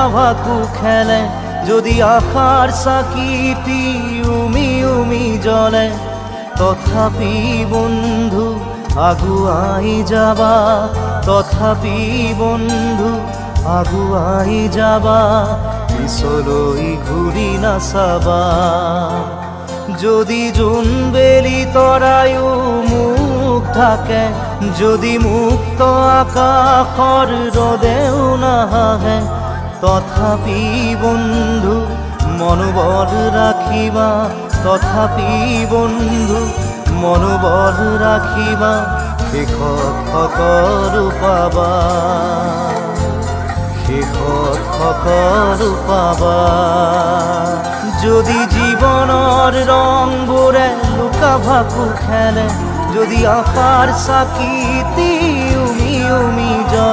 Luka ভাকু খেলে, যদি আশাৰ চাকিটি উমি উমি জ্বলে, তথাপি বন্ধু আগুৱাই যাবা, তথাপি বন্ধু আগুৱাই যাবা, পিছলৈ ঘূৰি নাচাবা। যদি জোনবেলি তৰায়ো মুখ ঢাকে, যদি মুক্ত আকাশৰ ৰদেও নাহে, তথাপি বন্ধু মনোবল ৰাখিবা, তথাপি বন্ধু মনোবল ৰাখিবা, শেষত সকলো পাবা, শেষত সকলো পাবা। যদি জীৱনৰ ৰংবোৰে লুকা ভাকু খেলে, যদি আশাৰ চাকিটি উমি উমি